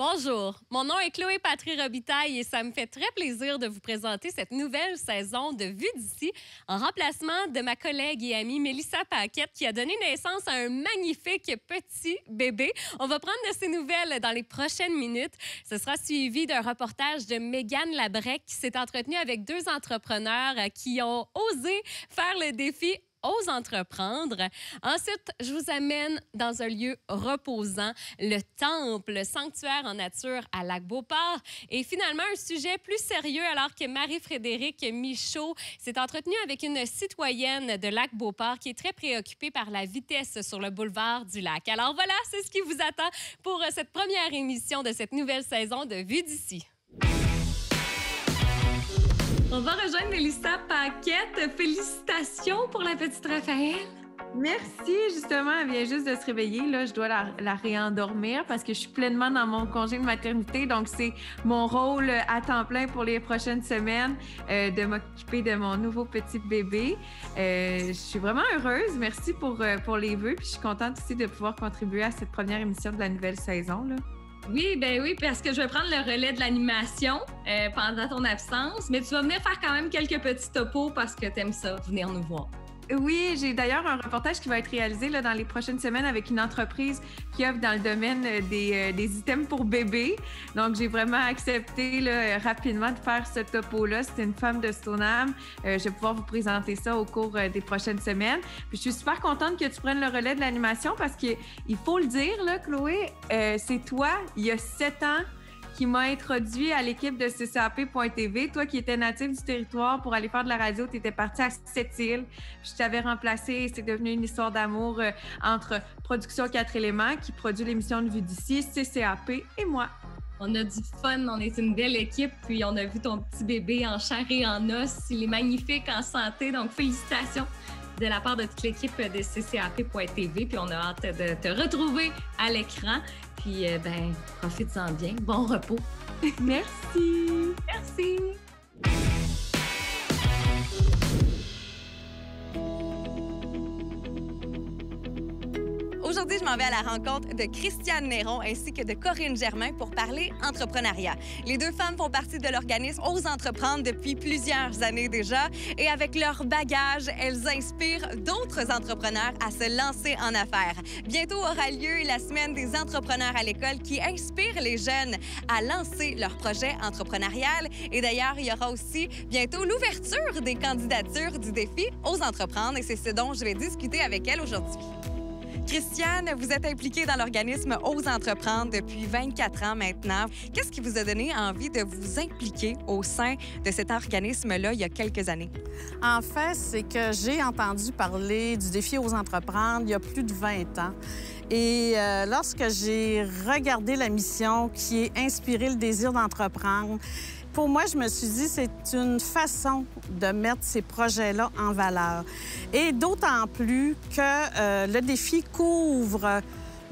Bonjour, mon nom est Chloé Patry-Robitaille et ça me fait très plaisir de vous présenter cette nouvelle saison de Vue d'ici en remplacement de ma collègue et amie Mélissa Paquette qui a donné naissance à un magnifique petit bébé. On va prendre de ses nouvelles dans les prochaines minutes. Ce sera suivi d'un reportage de Mégane Labrec qui s'est entretenue avec deux entrepreneurs qui ont osé faire le défi Ose entreprendre. Ensuite, je vous amène dans un lieu reposant, le temple, le sanctuaire en nature à Lac-Beauport. Et finalement, un sujet plus sérieux alors que Marie-Frédérique Michaud s'est entretenue avec une citoyenne de Lac-Beauport qui est très préoccupée par la vitesse sur le boulevard du Lac. Alors voilà, c'est ce qui vous attend pour cette première émission de cette nouvelle saison de Vue d'ici. On va rejoindre Mélissa Paquette. Félicitations pour la petite Raphaël. Merci, justement, elle vient juste de se réveiller. Là, je dois la réendormir parce que je suis pleinement dans mon congé de maternité. Donc, c'est mon rôle à temps plein pour les prochaines semaines de m'occuper de mon nouveau petit bébé. Je suis vraiment heureuse. Merci pour les vœux. Puis, je suis contente aussi de pouvoir contribuer à cette première émission de la nouvelle saison, là. Oui, ben oui, parce que je vais prendre le relais de l'animation pendant ton absence, mais tu vas venir faire quand même quelques petits topos parce que t'aimes ça, venir nous voir. Oui, j'ai d'ailleurs un reportage qui va être réalisé là, dans les prochaines semaines avec une entreprise qui offre dans le domaine des items pour bébés. Donc, j'ai vraiment accepté là, rapidement de faire ce topo-là. C'est une femme de Stoneham. Je vais pouvoir vous présenter ça au cours des prochaines semaines. Puis, je suis super contente que tu prennes le relais de l'animation parce qu'il faut le dire, là, Chloé, c'est toi, il y a 7 ans, qui m'a introduit à l'équipe de CCAP.tv. Toi qui étais natif du territoire pour aller faire de la radio, tu étais partie à Sept-Îles. Je t'avais remplacée et c'est devenu une histoire d'amour entre Production 4 éléments qui produit l'émission de Vue d'ici, CCAP et moi. On a du fun, on est une belle équipe, puis on a vu ton petit bébé en chair et en os. Il est magnifique, en santé, donc félicitations de la part de toute l'équipe de CCAP.tv, puis on a hâte de te retrouver à l'écran. Puis, profite-en bien. Bon repos. Merci. Merci. Aujourd'hui, je m'en vais à la rencontre de Christiane Néron ainsi que de Corinne Germain pour parler entrepreneuriat. Les deux femmes font partie de l'organisme Ose entreprendre depuis plusieurs années déjà et avec leur bagage, elles inspirent d'autres entrepreneurs à se lancer en affaires. Bientôt aura lieu la semaine des entrepreneurs à l'école qui inspire les jeunes à lancer leur projet entrepreneurial. Et d'ailleurs, il y aura aussi bientôt l'ouverture des candidatures du défi Ose entreprendre et c'est ce dont je vais discuter avec elle aujourd'hui. Christiane, vous êtes impliquée dans l'organisme Ose entreprendre depuis 24 ans maintenant. Qu'est-ce qui vous a donné envie de vous impliquer au sein de cet organisme-là il y a quelques années? En fait, c'est que j'ai entendu parler du défi Ose entreprendre il y a plus de 20 ans. Et lorsque j'ai regardé la mission qui est Inspirer le désir d'entreprendre, pour moi, je me suis dit c'est une façon de mettre ces projets-là en valeur. Et d'autant plus que le défi couvre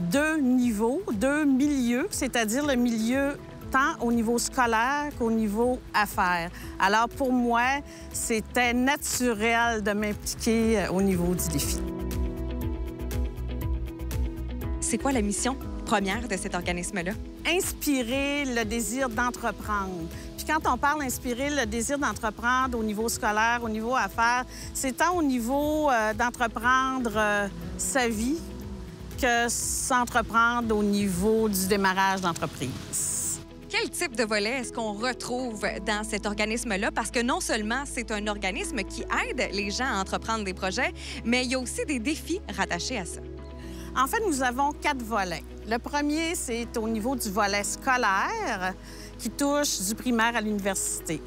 deux niveaux, deux milieux, c'est-à-dire le milieu tant au niveau scolaire qu'au niveau affaires. Alors pour moi, c'était naturel de m'impliquer au niveau du défi. C'est quoi la mission première de cet organisme-là? Inspirer le désir d'entreprendre. Puis quand on parle d'inspirer le désir d'entreprendre au niveau scolaire, au niveau affaires, c'est tant au niveau d'entreprendre sa vie que s'entreprendre au niveau du démarrage d'entreprise. Quel type de volet est-ce qu'on retrouve dans cet organisme-là? Parce que non seulement c'est un organisme qui aide les gens à entreprendre des projets, mais il y a aussi des défis rattachés à ça. En fait, nous avons 4 volets. Le premier, c'est au niveau du volet scolaire qui touche du primaire à l'université.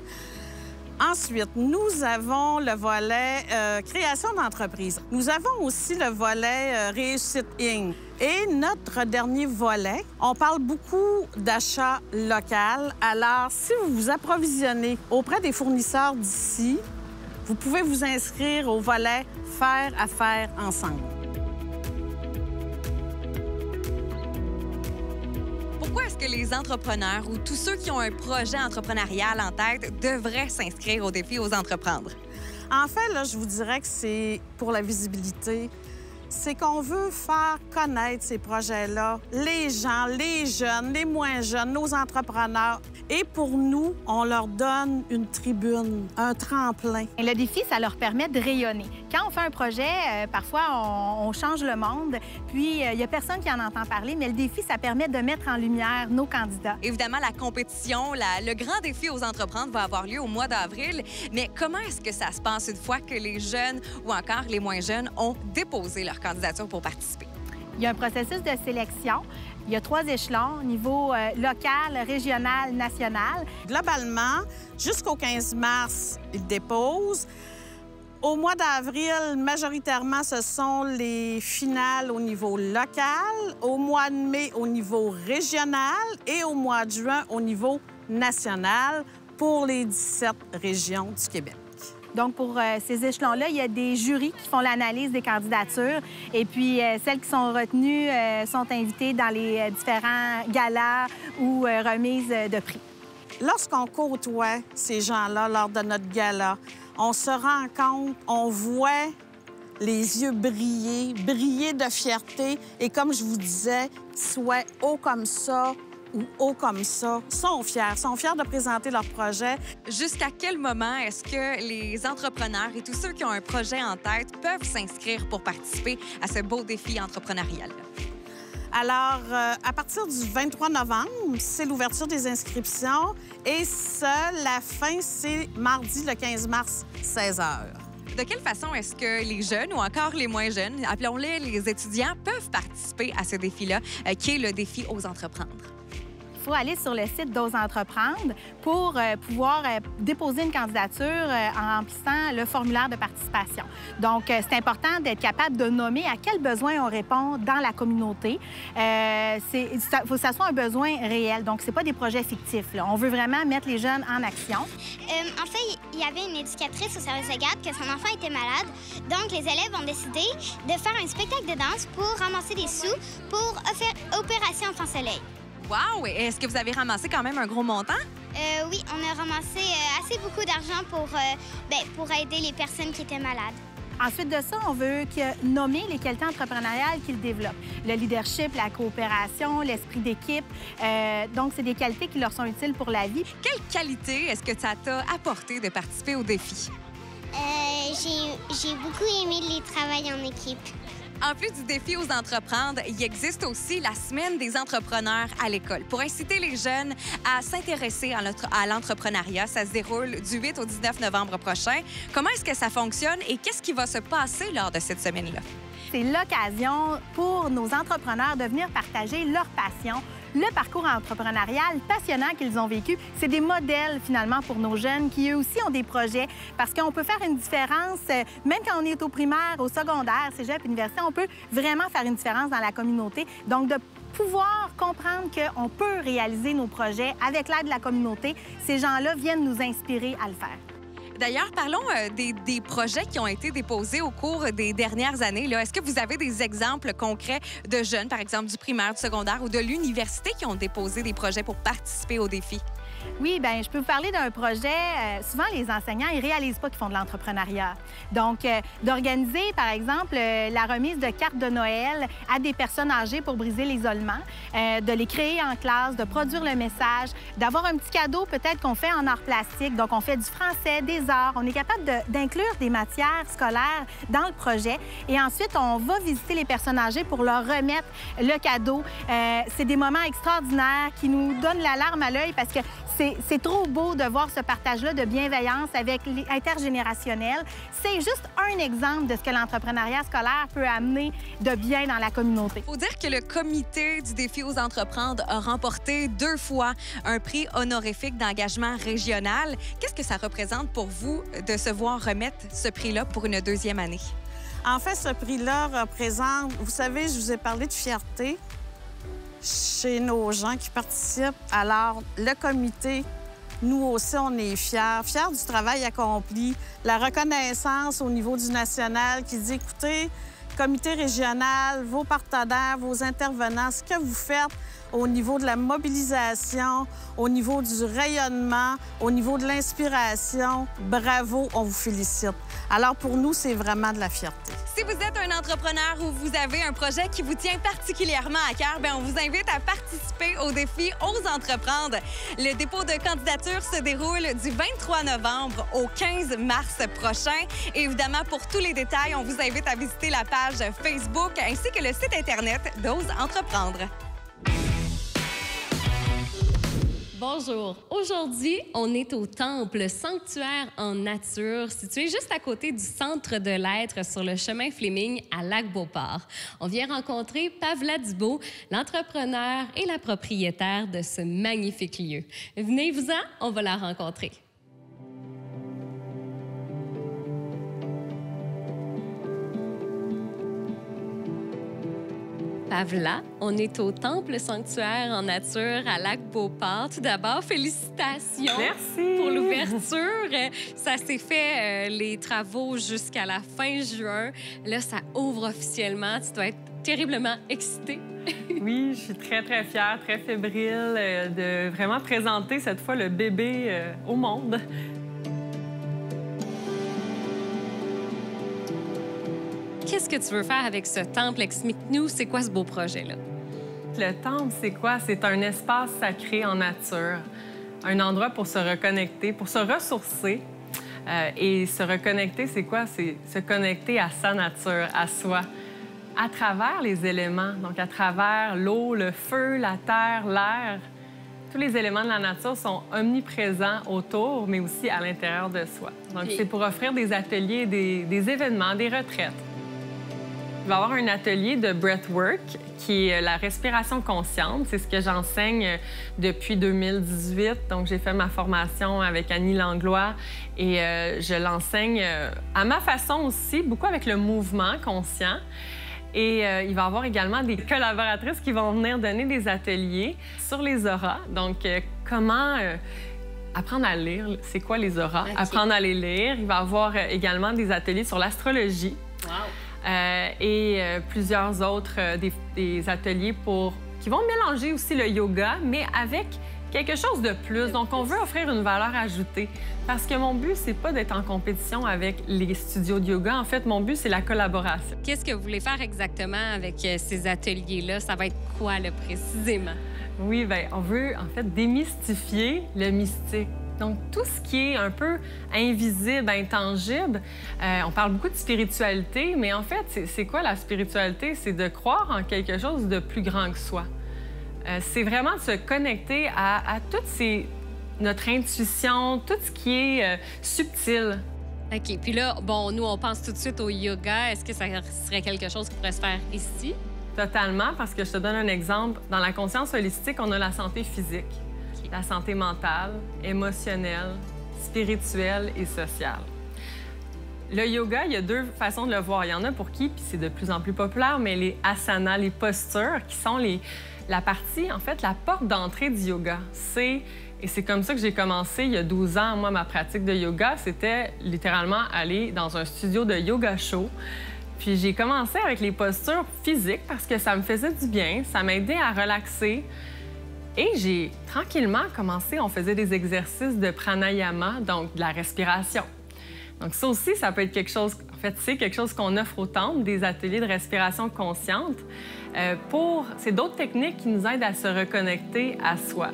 Ensuite, nous avons le volet création d'entreprise. Nous avons aussi le volet réussite Inc. Et notre dernier volet, on parle beaucoup d'achat local. Alors, si vous vous approvisionnez auprès des fournisseurs d'ici, vous pouvez vous inscrire au volet Faire affaires ensemble. Pourquoi est-ce que les entrepreneurs ou tous ceux qui ont un projet entrepreneurial en tête devraient s'inscrire au défi Ose entreprendre? En fait, là, je vous dirais que c'est pour la visibilité. c'est qu'on veut faire connaître ces projets-là, les gens, les jeunes, les moins jeunes, nos entrepreneurs. Et pour nous, on leur donne une tribune, un tremplin. Et le défi, ça leur permet de rayonner. Quand on fait un projet, parfois, on change le monde, puis il n'y a personne qui en entend parler, mais le défi, ça permet de mettre en lumière nos candidats. Évidemment, la compétition, le grand défi aux entreprendre va avoir lieu au mois d'avril. Mais comment est-ce que ça se passe une fois que les jeunes ou encore les moins jeunes ont déposé leur candidature pour participer? Il y a un processus de sélection. Il y a 3 échelons, au niveau local, régional, national. Globalement, jusqu'au 15 mars, ils déposent. Au mois d'avril, majoritairement, ce sont les finales au niveau local, au mois de mai au niveau régional et au mois de juin au niveau national pour les 17 régions du Québec. Donc, pour ces échelons-là, il y a des jurys qui font l'analyse des candidatures. Et puis, celles qui sont retenues sont invitées dans les différents galas ou remises de prix. Lorsqu'on côtoie ces gens-là lors de notre gala, on se rend compte, on voit les yeux briller de fierté. Et comme je vous disais, qu'ils soient hauts comme ça ou hauts comme ça, sont fiers de présenter leur projet. Jusqu'à quel moment est-ce que les entrepreneurs et tous ceux qui ont un projet en tête peuvent s'inscrire pour participer à ce beau défi entrepreneurial? Alors, à partir du 23 novembre, c'est l'ouverture des inscriptions et la fin, c'est mardi le 15 mars, 16 h. De quelle façon est-ce que les jeunes ou encore les moins jeunes, appelons-les les étudiants, peuvent participer à ce défi-là, qui est le défi Ose entreprendre? Il faut aller sur le site d'Ose entreprendre pour pouvoir déposer une candidature en remplissant le formulaire de participation. Donc, c'est important d'être capable de nommer à quel besoin on répond dans la communauté. Il faut que ça soit un besoin réel. Donc, c'est pas des projets fictifs, là. On veut vraiment mettre les jeunes en action. En fait, il y avait une éducatrice au service de garde que son enfant était malade. Donc, les élèves ont décidé de faire un spectacle de danse pour ramasser des sous pour Opération Enfant Soleil. Wow! Est-ce que vous avez ramassé quand même un gros montant? Oui, on a ramassé assez beaucoup d'argent pour aider les personnes qui étaient malades. Ensuite de ça, on veut nommer les qualités entrepreneuriales qu'ils développent. Le leadership, la coopération, l'esprit d'équipe. Donc, c'est des qualités qui leur sont utiles pour la vie. Quelle qualité est-ce que ça t'a apporté de participer au défi? J'ai beaucoup aimé les travails en équipe. En plus du défi Ose entreprendre, il existe aussi la Semaine des entrepreneurs à l'école pour inciter les jeunes à s'intéresser à l'entrepreneuriat. Ça se déroule du 8 au 19 novembre prochain. Comment est-ce que ça fonctionne et qu'est-ce qui va se passer lors de cette semaine-là? C'est l'occasion pour nos entrepreneurs de venir partager leur passion, le parcours entrepreneurial passionnant qu'ils ont vécu. C'est des modèles, finalement, pour nos jeunes qui, eux aussi, ont des projets parce qu'on peut faire une différence, même quand on est au primaire, au secondaire, cégep, université, on peut vraiment faire une différence dans la communauté. Donc, de pouvoir comprendre qu'on peut réaliser nos projets avec l'aide de la communauté, ces gens-là viennent nous inspirer à le faire. D'ailleurs, parlons des projets qui ont été déposés au cours des dernières années. Est-ce que vous avez des exemples concrets de jeunes, par exemple du primaire, du secondaire ou de l'université qui ont déposé des projets pour participer au défi? Oui, bien, je peux vous parler d'un projet. Souvent, les enseignants, ils réalisent pas qu'ils font de l'entrepreneuriat. Donc, d'organiser, par exemple, la remise de cartes de Noël à des personnes âgées pour briser l'isolement, de les créer en classe, de produire le message, d'avoir un petit cadeau peut-être qu'on fait en art plastique. Donc, on fait du français, des arts. On est capable d'inclure des matières scolaires dans le projet. Et ensuite, on va visiter les personnes âgées pour leur remettre le cadeau. C'est des moments extraordinaires qui nous donnent la larme à l'œil parce que c'est trop beau de voir ce partage-là de bienveillance avec intergénérationnel. C'est juste un exemple de ce que l'entrepreneuriat scolaire peut amener de bien dans la communauté. Il faut dire que le comité du défi Ose entreprendre a remporté 2 fois un prix honorifique d'engagement régional. Qu'est-ce que ça représente pour vous de se voir remettre ce prix-là pour une 2e année? En fait, ce prix-là représente... Vous savez, je vous ai parlé de fierté chez nos gens qui participent. Alors, le comité, nous aussi, on est fiers du travail accompli, la reconnaissance au niveau du national qui dit, écoutez, comité régional, vos partenaires, vos intervenants, ce que vous faites au niveau de la mobilisation, au niveau du rayonnement, au niveau de l'inspiration, bravo, on vous félicite. Alors, pour nous, c'est vraiment de la fierté. Si vous vous êtes un entrepreneur ou vous avez un projet qui vous tient particulièrement à cœur, bien, on vous invite à participer au défi Ose entreprendre. Le dépôt de candidature se déroule du 23 novembre au 15 mars prochain. Et évidemment, pour tous les détails, on vous invite à visiter la page Facebook ainsi que le site Internet d'Ose entreprendre. Bonjour. Aujourd'hui, on est au Temple Sanctuaire en nature, situé juste à côté du Centre de l'Être sur le chemin Fleming à Lac-Beauport. On vient rencontrer Pavla Dubo, l'entrepreneur et la propriétaire de ce magnifique lieu. Venez-vous-en, on va la rencontrer. Pavla, on est au Temple Sanctuaire en nature à Lac-Beauport. Tout d'abord, félicitations. Merci. Pour l'ouverture. Ça s'est fait, les travaux, jusqu'à la fin juin. Là, ça ouvre officiellement. Tu dois être terriblement excitée. Oui, je suis très, très fière, très fébrile de vraiment présenter cette fois le bébé au monde. Qu'est-ce que tu veux faire avec ce temple? Explique-nous, c'est quoi ce beau projet-là? Le temple, c'est quoi? C'est un espace sacré en nature, un endroit pour se reconnecter, pour se ressourcer. Et se reconnecter, c'est quoi? C'est se connecter à sa nature, à soi, à travers les éléments, donc à travers l'eau, le feu, la terre, l'air. Tous les éléments de la nature sont omniprésents autour, mais aussi à l'intérieur de soi. Donc, c'est pour offrir des ateliers, des événements, des retraites. Il va y avoir un atelier de breathwork qui est la respiration consciente. C'est ce que j'enseigne depuis 2018. Donc, j'ai fait ma formation avec Annie Langlois et je l'enseigne à ma façon aussi, beaucoup avec le mouvement conscient. Et il va y avoir également des collaboratrices qui vont venir donner des ateliers sur les auras. Donc, comment apprendre à lire, c'est quoi les auras? Okay. Apprendre à les lire. Il va y avoir également des ateliers sur l'astrologie. Wow. Plusieurs autres des ateliers qui vont mélanger aussi le yoga, mais avec quelque chose de plus. Donc, on veut offrir une valeur ajoutée. Parce que mon but, c'est pas d'être en compétition avec les studios de yoga. En fait, mon but, c'est la collaboration. Qu'est-ce que vous voulez faire exactement avec ces ateliers-là? Ça va être quoi, là, précisément? Oui, bien, on veut, en fait, démystifier le mystique. Donc, tout ce qui est un peu invisible, intangible, on parle beaucoup de spiritualité, mais en fait, c'est quoi la spiritualité? C'est de croire en quelque chose de plus grand que soi. C'est vraiment de se connecter à notre intuition, tout ce qui est subtil. OK. Puis là, bon, nous, on pense tout de suite au yoga. Est-ce que ça serait quelque chose qui pourrait se faire ici? Totalement, parce que je te donne un exemple. Dans la conscience holistique, on a la santé physique. La santé mentale, émotionnelle, spirituelle et sociale. Le yoga, il y a deux façons de le voir. Il y en a pour qui, puis c'est de plus en plus populaire, mais les asanas, les postures, qui sont la partie, en fait, la porte d'entrée du yoga. Et c'est comme ça que j'ai commencé il y a 12 ans. Moi, ma pratique de yoga, c'était littéralement aller dans un studio de yoga show. Puis j'ai commencé avec les postures physiques parce que ça me faisait du bien, ça m'aidait à relaxer. Et j'ai tranquillement commencé, on faisait des exercices de pranayama, donc de la respiration. Donc ça aussi, ça peut être quelque chose, en fait, c'est quelque chose qu'on offre au temple, des ateliers de respiration consciente. C'est d'autres techniques qui nous aident à se reconnecter à soi.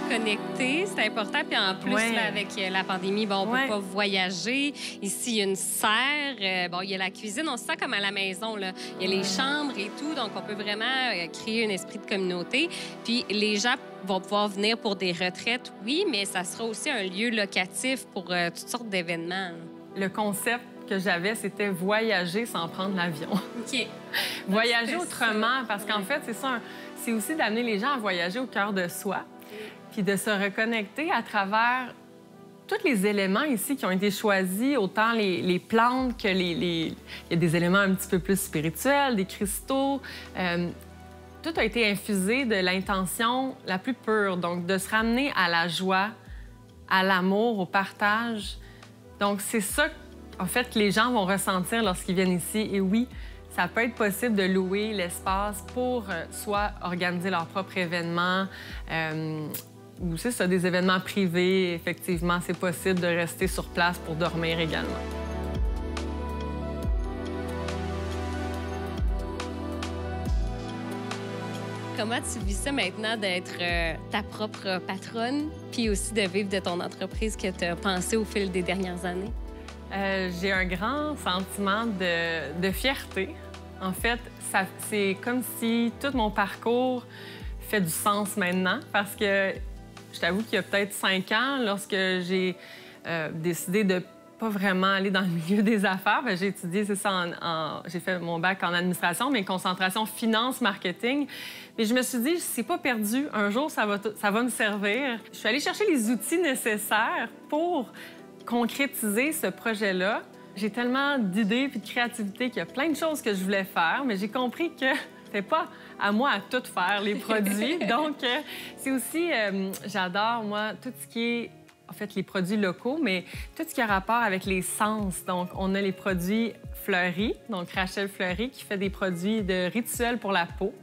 Connecter, c'est important. Puis en plus, là, avec la pandémie, bon, on ne peut pas voyager. Ici, il y a une serre. Bon, il y a la cuisine. On se sent comme à la maison, là. Il y a les chambres et tout. Donc, on peut vraiment créer un esprit de communauté. Puis les gens vont pouvoir venir pour des retraites, oui, mais ça sera aussi un lieu locatif pour toutes sortes d'événements. Le concept que j'avais, c'était voyager sans prendre l'avion. OK. Voyager autrement, parce qu'en fait, c'est ça, c'est aussi d'amener les gens à voyager au cœur de soi. Puis de se reconnecter à travers tous les éléments ici qui ont été choisis, autant les plantes que il y a des éléments un petit peu plus spirituels, des cristaux. Tout a été infusé de l'intention la plus pure, donc de se ramener à la joie, à l'amour, au partage. Donc c'est ça, en fait, que les gens vont ressentir lorsqu'ils viennent ici. Et oui, ça peut être possible de louer l'espace pour soit organiser leur propre événement, ou c'est ça, des événements privés, effectivement, c'est possible de rester sur place pour dormir également. Comment tu vis ça maintenant d'être ta propre patronne, puis aussi de vivre de ton entreprise que tu as pensé au fil des dernières années? J'ai un grand sentiment de fierté. En fait, c'est comme si tout mon parcours fait du sens maintenant, parce que je t'avoue qu'il y a peut-être 5 ans, lorsque j'ai décidé de pas vraiment aller dans le milieu des affaires. Bien, j'ai étudié, c'est ça, j'ai fait mon bac en administration, mais concentration finance, marketing. Mais je me suis dit, c'est pas perdu. Un jour, ça va me servir. Je suis allée chercher les outils nécessaires pour concrétiser ce projet-là. J'ai tellement d'idées et de créativité qu'il y a plein de choses que je voulais faire, mais j'ai compris que c'était pas à moi à tout faire, les produits. Donc, c'est aussi, j'adore, moi, tout ce qui est en fait, les produits locaux, mais tout ce qui a rapport avec les sens. Donc, on a les produits Fleury, donc Rachel Fleury, qui fait des produits de rituels pour la peau,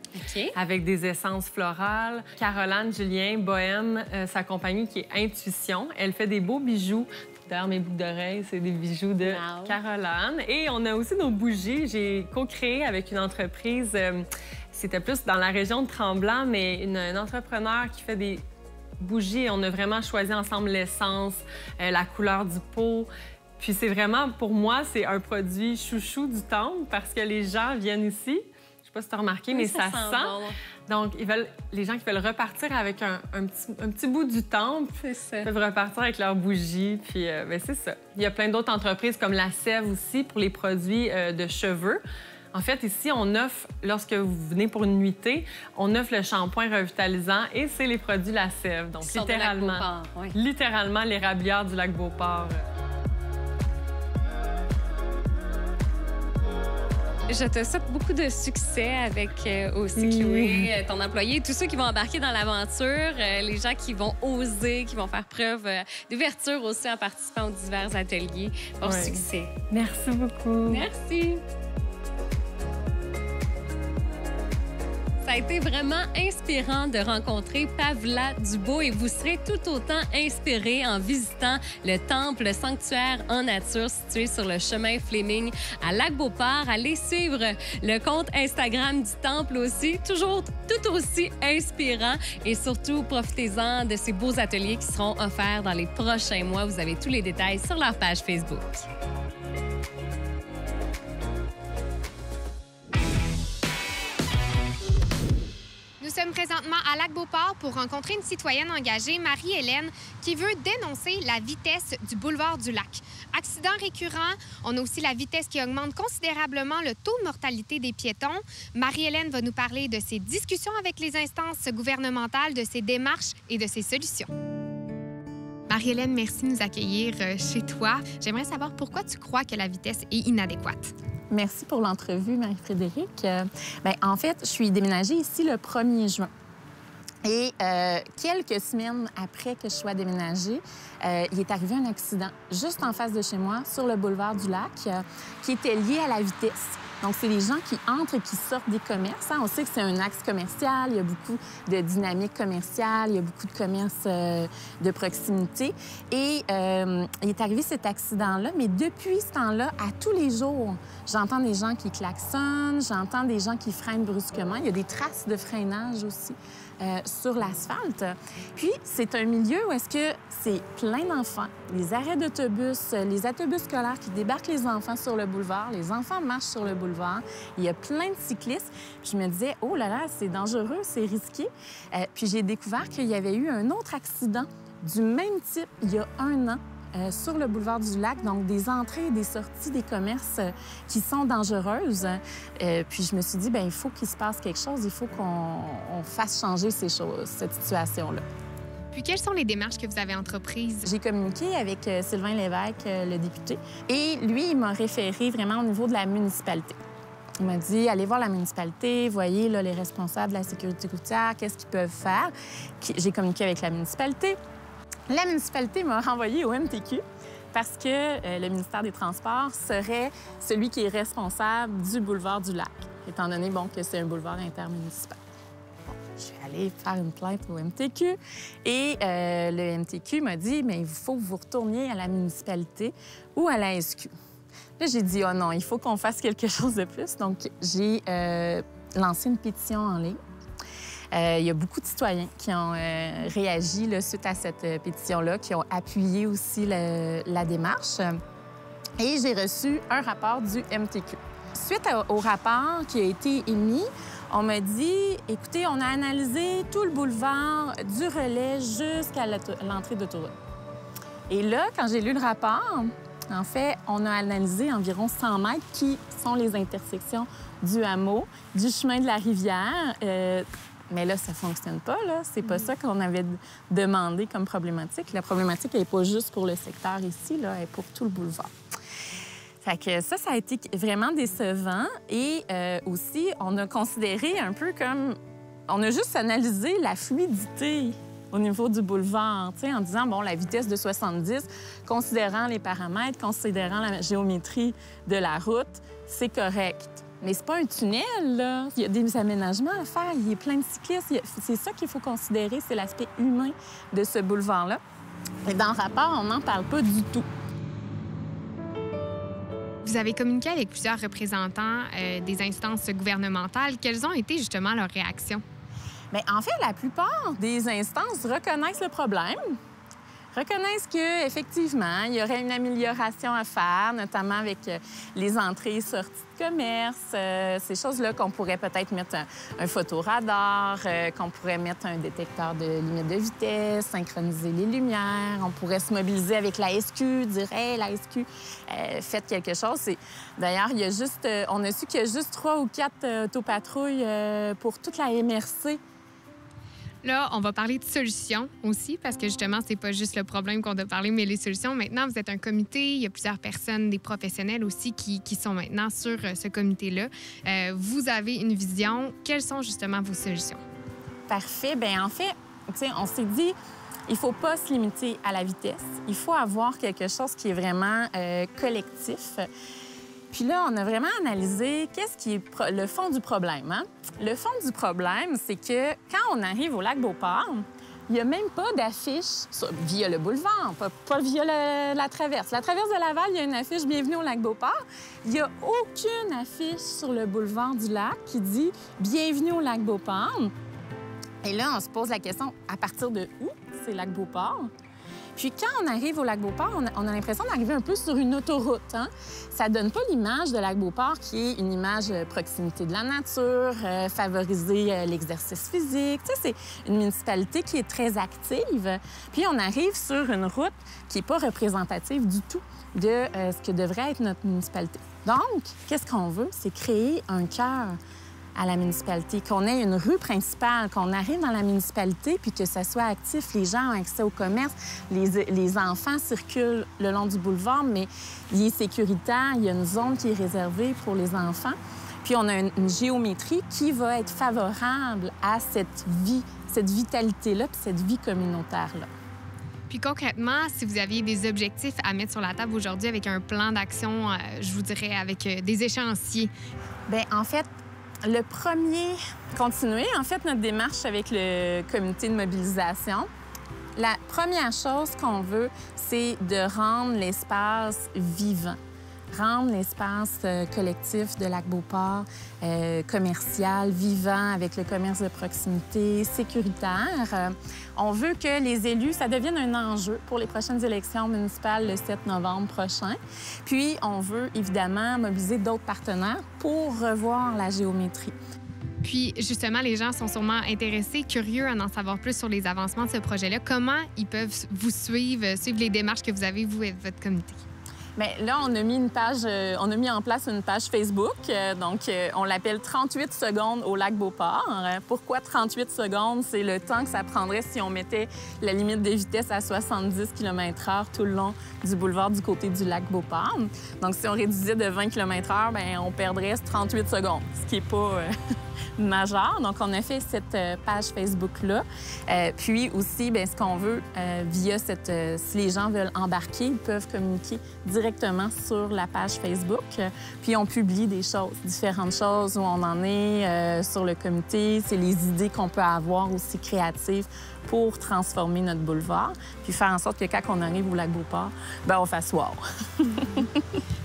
avec des essences florales. Caroline Julien, Bohème, sa compagnie qui est Intuition, elle fait des beaux bijoux. D'ailleurs, mes boucles d'oreilles, c'est des bijoux de Caroline. Et on a aussi nos bougies. J'ai co-créé avec une entreprise, c'était plus dans la région de Tremblant, mais un entrepreneur qui fait des bougies. On a vraiment choisi ensemble l'essence, la couleur du pot. Puis c'est vraiment, pour moi, c'est un produit chouchou du temple parce que les gens viennent ici. Je sais pas si tu as remarqué, mais ça sent. Bon. Donc, les gens qui veulent repartir avec un petit bout du temple peuvent repartir avec leurs bougies. Puis, bien, c'est ça. Il y a plein d'autres entreprises comme La Sève aussi pour les produits de cheveux. En fait, ici, on offre, lorsque vous venez pour une nuitée, on offre le shampoing revitalisant et c'est les produits La Sève. Donc, littéralement l'érablière du lac Beauport. Je te souhaite beaucoup de succès avec aussi Chloé, ton employé, et tous ceux qui vont embarquer dans l'aventure, les gens qui vont oser, qui vont faire preuve d'ouverture aussi en participant aux divers ateliers. Bon succès. Merci beaucoup. Merci. Ça a été vraiment inspirant de rencontrer Pavla Dubois et vous serez tout autant inspiré en visitant le temple, le sanctuaire en nature situé sur le chemin Fleming à Lac-Beauport. Allez suivre le compte Instagram du temple aussi, toujours tout aussi inspirant et surtout profitez-en de ces beaux ateliers qui seront offerts dans les prochains mois. Vous avez tous les détails sur leur page Facebook. Nous sommes présentement à Lac-Beauport pour rencontrer une citoyenne engagée, Marie-Hélène, qui veut dénoncer la vitesse du boulevard du Lac. Accidents récurrents, on a aussi la vitesse qui augmente considérablement le taux de mortalité des piétons. Marie-Hélène va nous parler de ses discussions avec les instances gouvernementales, de ses démarches et de ses solutions. Marie-Hélène, merci de nous accueillir chez toi. J'aimerais savoir pourquoi tu crois que la vitesse est inadéquate. Merci pour l'entrevue, Marie-Frédérique. En fait, je suis déménagée ici le 1er juin. Et quelques semaines après que je sois déménagée, il est arrivé un accident juste en face de chez moi, sur le boulevard du Lac, qui était lié à la vitesse. Donc, c'est les gens qui entrent et qui sortent des commerces. On sait que c'est un axe commercial, il y a beaucoup de dynamique commerciale, il y a beaucoup de commerces de proximité. Et il est arrivé cet accident-là, mais depuis ce temps-là, à tous les jours, j'entends des gens qui klaxonnent, j'entends des gens qui freinent brusquement. Il y a des traces de freinage aussi sur l'asphalte. Puis, c'est un milieu où est-ce que c'est plein d'enfants. Les arrêts d'autobus, les autobus scolaires qui débarquent les enfants sur le boulevard, les enfants marchent sur le boulevard. Il y a plein de cyclistes. Puis je me disais, oh là là, c'est dangereux, c'est risqué. Puis j'ai découvert qu'il y avait eu un autre accident du même type il y a 1 an. Sur le boulevard du Lac, donc des entrées et des sorties des commerces qui sont dangereuses. Puis je me suis dit, bien, il faut qu'il se passe quelque chose, il faut qu'on fasse changer cette situation-là. Puis quelles sont les démarches que vous avez entreprises? J'ai communiqué avec Sylvain Lévesque, le député, et lui, il m'a référé vraiment au niveau de la municipalité. Il m'a dit, allez voir la municipalité, voyez là, les responsables de la sécurité routière, qu'est-ce qu'ils peuvent faire. J'ai communiqué avec la municipalité. La municipalité m'a renvoyé au MTQ parce que le ministère des Transports serait celui qui est responsable du boulevard du Lac, étant donné que c'est un boulevard intermunicipal. je suis allée faire une plainte au MTQ. Et le MTQ m'a dit, mais il faut que vous retourniez à la municipalité ou à la SQ. Là, j'ai dit, oh non, il faut qu'on fasse quelque chose de plus. Donc, j'ai lancé une pétition en ligne. Il y a beaucoup de citoyens qui ont réagi là, suite à cette pétition-là, qui ont appuyé aussi la démarche. Et j'ai reçu un rapport du MTQ. Suite au rapport qui a été émis, on m'a dit, écoutez, on a analysé tout le boulevard du Relais jusqu'à l'entrée d'autoroute. Et là, quand j'ai lu le rapport, en fait, on a analysé environ 100 mètres qui sont les intersections du hameau, du chemin de la rivière. Mais là, ça ne fonctionne pas, là. C'est pas ça qu'on avait demandé comme problématique. La problématique, elle n'est pas juste pour le secteur ici, là, elle est pour tout le boulevard. Fait que ça a été vraiment décevant. Et aussi, on a considéré un peu comme... On a juste analysé la fluidité au niveau du boulevard, tu sais, en disant, bon, la vitesse de 70, considérant les paramètres, considérant la géométrie de la route, c'est correct. Mais c'est pas un tunnel, là. Il y a des aménagements à faire, il y a plein de cyclistes. C'est ça qu'il faut considérer, c'est l'aspect humain de ce boulevard-là. Et dans le rapport, on n'en parle pas du tout. Vous avez communiqué avec plusieurs représentants des instances gouvernementales. Quelles ont été justement leurs réactions? Bien, en fait, la plupart des instances reconnaissent le problème, reconnaissent qu'effectivement, il y aurait une amélioration à faire, notamment avec les entrées et sorties de commerce, ces choses-là qu'on pourrait peut-être mettre un photoradar, qu'on pourrait mettre un détecteur de limite de vitesse, synchroniser les lumières, on pourrait se mobiliser avec la SQ, dire « Hey, la SQ, faites quelque chose ». D'ailleurs, il y a juste, on a su qu'il y a juste 3 ou 4 autopatrouilles pour toute la MRC. Là, on va parler de solutions aussi, parce que justement, c'est pas juste le problème qu'on doit parler, mais les solutions. Maintenant, vous êtes un comité, il y a plusieurs personnes, des professionnels aussi qui sont maintenant sur ce comité-là. Vous avez une vision. Quelles sont justement vos solutions? Parfait. Bien, en fait, on s'est dit, il faut pas se limiter à la vitesse. Il faut avoir quelque chose qui est vraiment collectif. Puis là, on a vraiment analysé qu'est-ce qui est le fond du problème. Hein? Le fond du problème, c'est que quand on arrive au lac Beauport, il n'y a même pas d'affiche via le boulevard, pas via la traverse. La traverse de Laval, il y a une affiche « Bienvenue au lac Beauport ». Il n'y a aucune affiche sur le boulevard du lac qui dit « Bienvenue au lac Beauport ». Et là, on se pose la question, à partir de où c'est lac Beauport? Puis quand on arrive au lac Beauport, on a l'impression d'arriver un peu sur une autoroute. Hein? Ça donne pas l'image de lac Beauport qui est une image proximité de la nature, favoriser l'exercice physique. Tu sais, c'est une municipalité qui est très active. Puis on arrive sur une route qui n'est pas représentative du tout de ce que devrait être notre municipalité. Donc, qu'est-ce qu'on veut? C'est créer un cœur à la municipalité, qu'on ait une rue principale, qu'on arrive dans la municipalité puis que ça soit actif, les gens ont accès au commerce, les enfants circulent le long du boulevard, mais il est sécuritaire, il y a une zone qui est réservée pour les enfants. Puis on a une géométrie qui va être favorable à cette vitalité-là puis cette vie communautaire-là. Puis concrètement, si vous aviez des objectifs à mettre sur la table aujourd'hui avec un plan d'action, je vous dirais, avec des échéanciers. Bien, en fait, le premier, continuer, en fait, notre démarche avec le comité de mobilisation. La première chose qu'on veut, c'est de rendre l'espace vivant, rendre l'espace collectif de Lac-Beauport commercial, vivant, avec le commerce de proximité, sécuritaire. On veut que les élus, ça devienne un enjeu pour les prochaines élections municipales le 7 novembre prochain. Puis, on veut évidemment mobiliser d'autres partenaires pour revoir la géométrie. Puis, justement, les gens sont sûrement intéressés, curieux à en savoir plus sur les avancements de ce projet-là. Comment ils peuvent vous suivre les démarches que vous avez, vous et votre comité? Bien, là, on a mis en place une page Facebook. On l'appelle 38 secondes au lac Beauport. Pourquoi 38 secondes? C'est le temps que ça prendrait si on mettait la limite de vitesse à 70 km/h tout le long du boulevard du côté du lac Beauport. Donc, si on réduisait de 20 km/h, bien, on perdrait 38 secondes, ce qui n'est pas majeur. Donc, on a fait cette page Facebook-là. Puis aussi, bien, ce qu'on veut, si les gens veulent embarquer, ils peuvent communiquer directement directement sur la page Facebook. Puis on publie des choses, différentes choses, où on en est sur le comité. C'est les idées qu'on peut avoir aussi créatives pour transformer notre boulevard, puis faire en sorte que quand on arrive au Lac-Beauport, on fasse wow.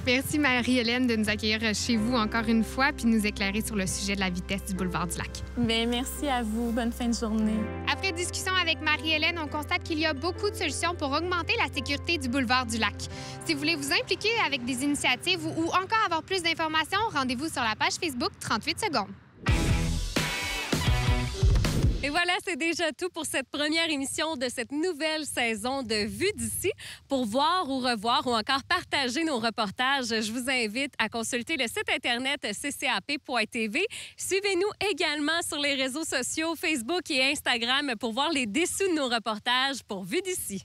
Merci Marie-Hélène de nous accueillir chez vous encore une fois puis nous éclairer sur le sujet de la vitesse du boulevard du Lac. Bien, merci à vous. Bonne fin de journée. Après discussion avec Marie-Hélène, on constate qu'il y a beaucoup de solutions pour augmenter la sécurité du boulevard du Lac. Si vous voulez vous impliquer avec des initiatives ou encore avoir plus d'informations, rendez-vous sur la page Facebook 38 secondes. Et voilà, c'est déjà tout pour cette première émission de cette nouvelle saison de Vue d'ici. Pour voir ou revoir ou encore partager nos reportages, je vous invite à consulter le site Internet ccap.tv. Suivez-nous également sur les réseaux sociaux Facebook et Instagram pour voir les dessous de nos reportages pour Vue d'ici.